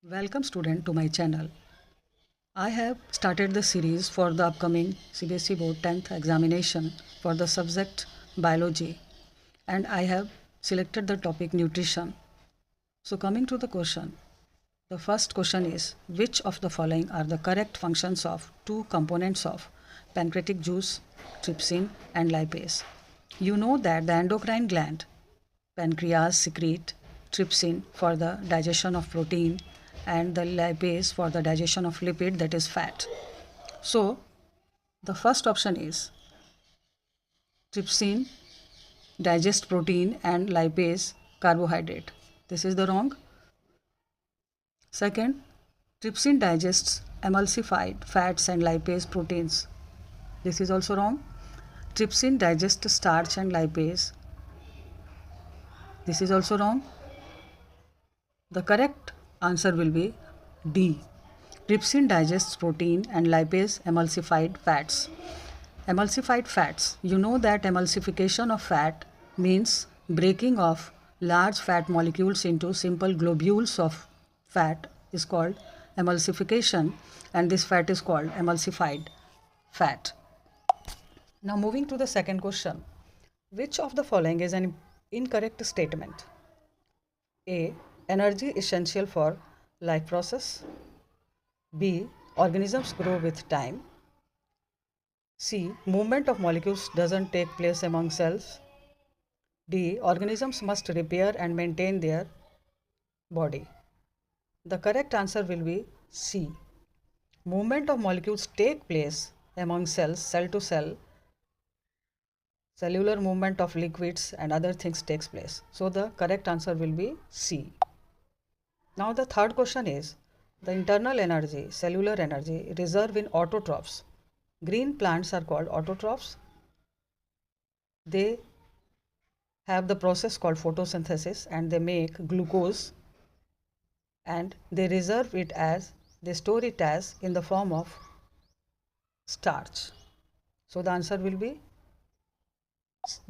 Welcome student to my channel. I have started the series for the upcoming CBSE Board 10th examination for the subject biology, and I have selected the topic nutrition. So coming to the question, the first question is which of the following are the correct functions of two components of pancreatic juice, trypsin and lipase? You know that the endocrine gland pancreas secrete trypsin for the digestion of protein and the lipase for the digestion of lipid, that is fat. So the first option is trypsin digest protein and lipase carbohydrate. This is the wrong. Second, trypsin digests emulsified fats and lipase proteins. This is also wrong. Trypsin digests starch and lipase. This is also wrong. The correct answer will be D. Trypsin digests protein and lipase emulsified fats. Emulsified fats. You know that emulsification of fat means breaking of large fat molecules into simple globules of fat is called emulsification, and this fat is called emulsified fat. Now moving to the second question. Which of the following is an incorrect statement? A. Energy essential for life process. B. Organisms grow with time. C. Movement of molecules doesn't take place among cells. D. Organisms must repair and maintain their body. The correct answer will be C. Movement of molecules take place among cells, cell to cell. Cellular movement of liquids and other things takes place. So the correct answer will be C. Now the third question is the internal energy, cellular energy reserved in autotrophs. Green plants are called autotrophs. They have the process called photosynthesis and they make glucose, and they reserve it as, they store it as in the form of starch. So the answer will be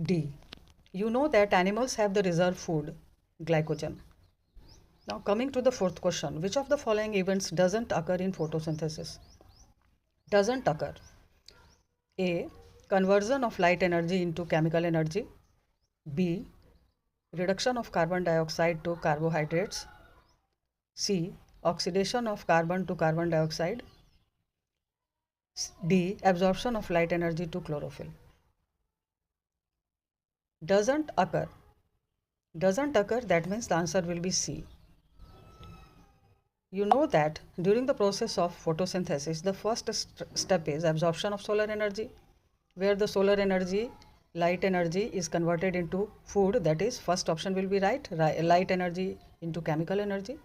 D. You know that animals have the reserve food, glycogen. Now coming to the fourth question, which of the following events doesn't occur in photosynthesis? Doesn't occur. A. Conversion of light energy into chemical energy. B. Reduction of carbon dioxide to carbohydrates. C. Oxidation of carbon to carbon dioxide. D. Absorption of light energy to chlorophyll. Doesn't occur. Doesn't occur, that means the answer will be C. You know that during the process of photosynthesis, the first step is absorption of solar energy, where the solar energy, light energy is converted into food. That is, first option will be right, light energy into chemical energy.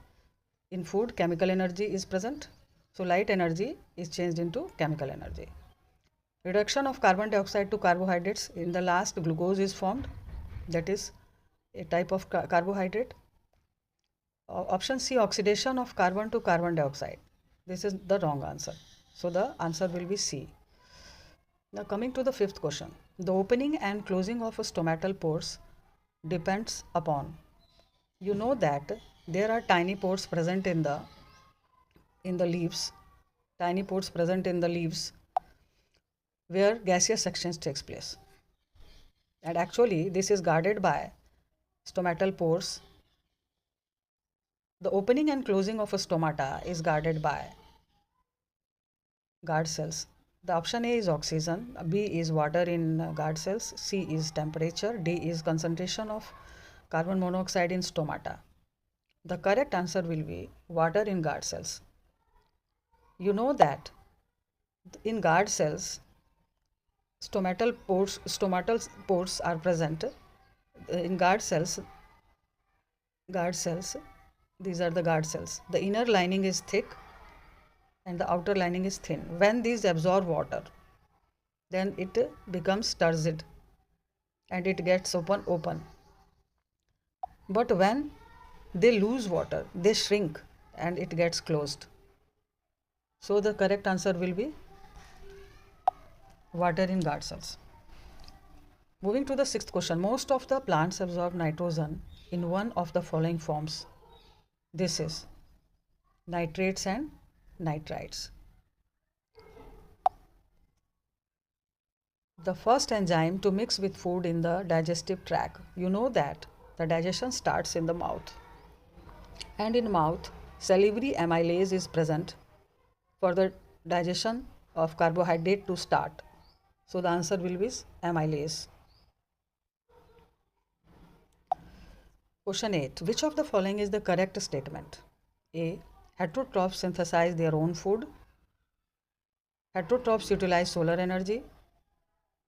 In food, chemical energy is present, so light energy is changed into chemical energy. Reduction of carbon dioxide to carbohydrates, in the last glucose is formed, that is a type of carbohydrate. Option C, oxidation of carbon to carbon dioxide. This is the wrong answer. So the answer will be C. Now coming to the fifth question. The opening and closing of stomatal pores depends upon. You know that there are tiny pores present in the leaves. Tiny pores present in the leaves where gaseous exchange takes place. And actually this is guarded by stomatal pores. The opening and closing of a stomata is guarded by guard cells. The option A is oxygen, B is water in guard cells, C is temperature, D is concentration of carbon monoxide in stomata. The correct answer will be water in guard cells. You know that in guard cells, stomatal pores are present. In guard cells, these are the guard cells. The inner lining is thick and the outer lining is thin. When these absorb water, then it becomes turgid and it gets open. But when they lose water, they shrink and it gets closed. So the correct answer will be water in guard cells. Moving to the sixth question. Most of the plants absorb nitrogen in one of the following forms. This is nitrates and nitrites. The first enzyme to mix with food in the digestive tract. You know that the digestion starts in the mouth. And in mouth, salivary amylase is present for the digestion of carbohydrate to start. So the answer will be amylase. Question 8. Which of the following is the correct statement? A. Heterotrophs synthesize their own food. Heterotrophs utilize solar energy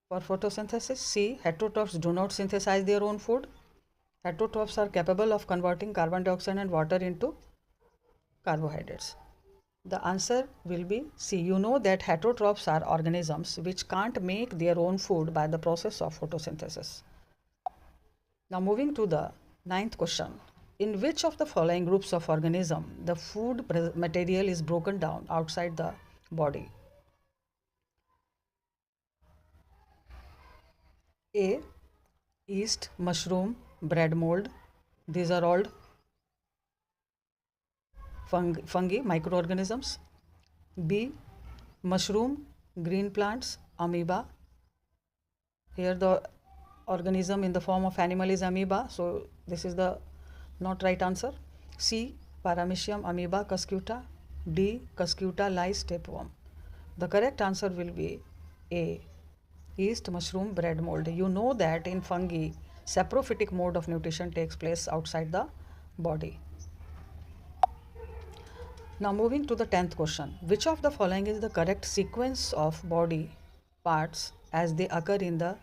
for photosynthesis. C. Heterotrophs do not synthesize their own food. Heterotrophs are capable of converting carbon dioxide and water into carbohydrates. The answer will be C. You know that heterotrophs are organisms which can't make their own food by the process of photosynthesis. Now moving to the 9th question. In which of the following groups of organism the food material is broken down outside the body? A. Yeast, mushroom, bread mold. These are all fungi, microorganisms. B. Mushroom, green plants, amoeba. Here the organism in the form of animal is amoeba, so this is the not right answer. C. Paramecium, amoeba, cuscuta. D. Cuscuta, lice, tapeworm. The correct answer will be A. Yeast, mushroom, bread mold. You know that in fungi, saprophytic mode of nutrition takes place outside the body. Now moving to the 10th question. Which of the following is the correct sequence of body parts as they occur in the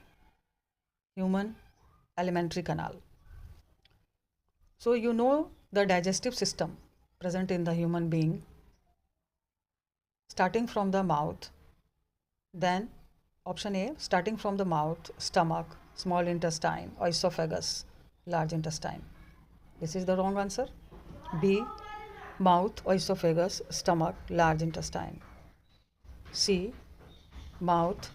human alimentary canal? So you know the digestive system present in the human being, starting from the mouth, then option A, starting from the mouth, stomach, small intestine, esophagus, large intestine. This is the wrong answer. B, mouth, esophagus, stomach, large intestine. C, mouth,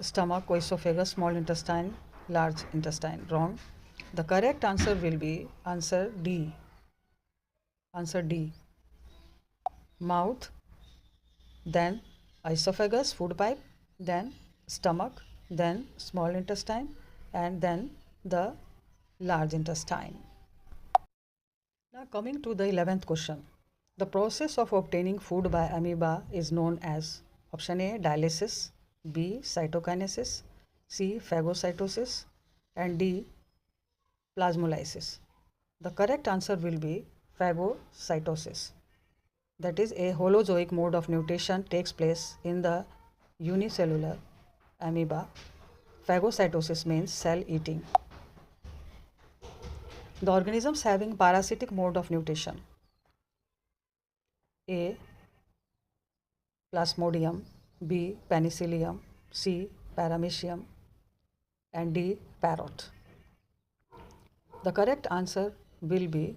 stomach, esophagus, small intestine, large intestine. Wrong. The correct answer will be answer D. Answer D. Mouth, then esophagus, food pipe, then stomach, then small intestine, and then the large intestine. Now coming to the 11th question. The process of obtaining food by amoeba is known as option A, dialysis, B, cytokinesis, C, phagocytosis, and D, plasmolysis. The correct answer will be phagocytosis. That is, a holozoic mode of nutrition takes place in the unicellular amoeba. Phagocytosis means cell eating. The organisms having parasitic mode of nutrition: A, Plasmodium, B, Penicillium, C, Paramecium, and D, Parrot. The correct answer will be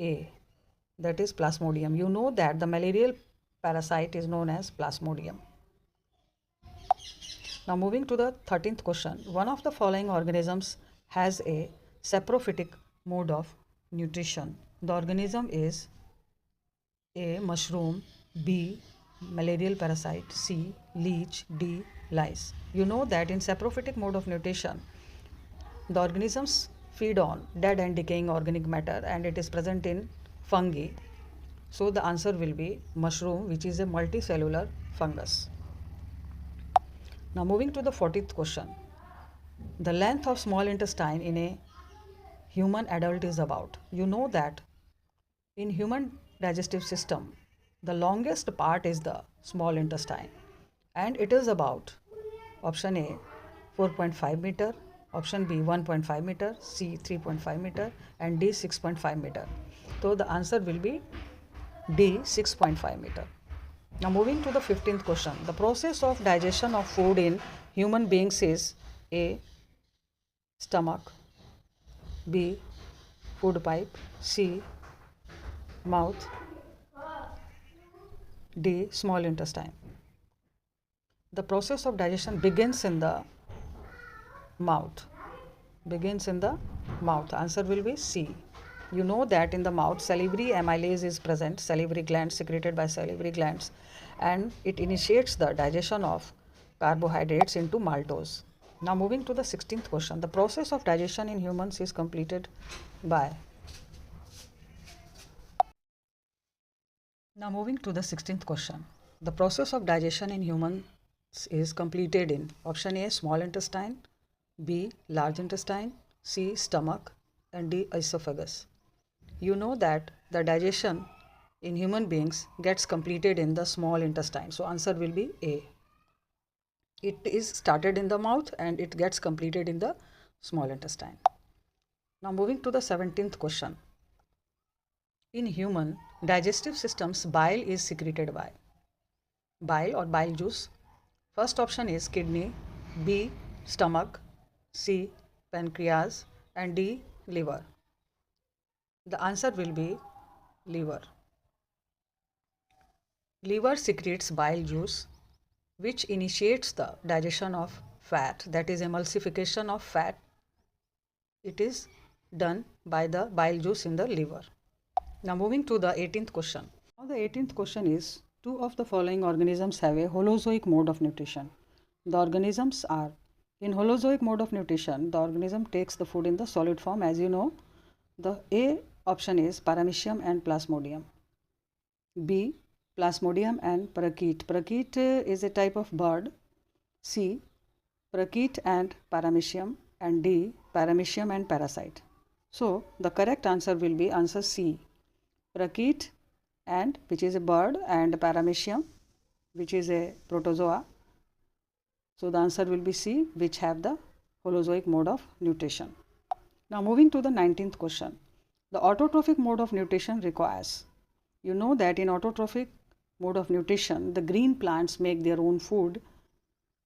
A, that is Plasmodium. You know that the malarial parasite is known as Plasmodium. Now moving to the 13th question. One of the following organisms has a saprophytic mode of nutrition. The organism is A, mushroom, B, malarial parasite, C, leech, D, lice. You know that in saprophytic mode of nutrition, the organisms feed on dead and decaying organic matter, and it is present in fungi. So the answer will be mushroom, which is a multicellular fungus. Now moving to the 40th question. The length of small intestine in a human adult is about. You know that in human digestive system, the longest part is the small intestine, and it is about option A, 4.5 meter, option B, 1.5 meter, C, 3.5 meter, and D, 6.5 meter. So the answer will be D, 6.5 meter. Now moving to the 15th question. The process of digestion of food in human beings is A, stomach, B, food pipe, C, mouth, D, small intestine. The process of digestion begins in the mouth. Begins in the mouth. Answer will be C. You know that in the mouth salivary amylase is present, salivary glands secreted by salivary glands, and it initiates the digestion of carbohydrates into maltose. Now moving to the 16th question. The process of digestion in humans is completed by. Now moving to the 16th question. The process of digestion in humans is completed in option A, small intestine, B, large intestine, C, stomach, and D, esophagus. You know that the digestion in human beings gets completed in the small intestine. So answer will be A. It is started in the mouth and it gets completed in the small intestine. Now moving to the 17th question. In human digestive systems, bile is secreted by. Bile or bile juice. First option is kidney, B, stomach, C, pancreas, and D, liver. The answer will be liver. Liver secretes bile juice, which initiates the digestion of fat, that is emulsification of fat. It is done by the bile juice in the liver. Now moving to the 18th question. Now the 18th question is, two of the following organisms have a holozoic mode of nutrition. The organisms are, in holozoic mode of nutrition, the organism takes the food in the solid form. As you know, the A option is paramecium and plasmodium. B, plasmodium and parakeet. Parakeet is a type of bird. C, parakeet and paramecium, and D, paramecium and parasite. So the correct answer will be answer C, parakeet, and which is a bird, and paramecium, which is a protozoa. So the answer will be C, which have the holozoic mode of nutrition. Now moving to the 19th question. The autotrophic mode of nutrition requires. You know that in autotrophic mode of nutrition, the green plants make their own food.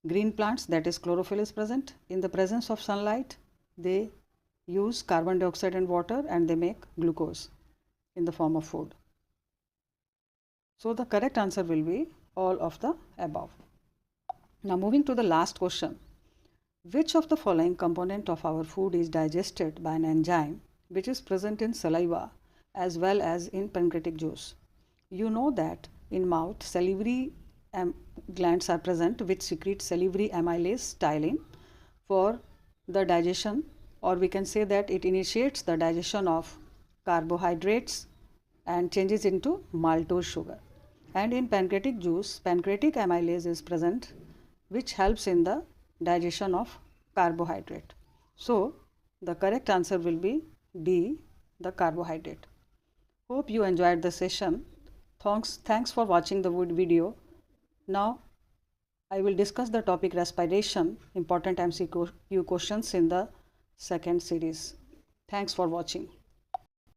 Green plants, that is chlorophyll is present. In the presence of sunlight, they use carbon dioxide and water and they make glucose in the form of food. So the correct answer will be all of the above. Now moving to the last question. Which of the following component of our food is digested by an enzyme which is present in saliva as well as in pancreatic juice? You know that in mouth salivary glands are present which secrete salivary amylase ptyalin for the digestion, or we can say that it initiates the digestion of carbohydrates and changes into maltose sugar. And in pancreatic juice, pancreatic amylase is present which helps in the digestion of carbohydrate. So the correct answer will be D, the carbohydrate. Hope you enjoyed the session. Thanks for watching the video. Now I will discuss the topic respiration, important MCQ questions in the second series. Thanks for watching.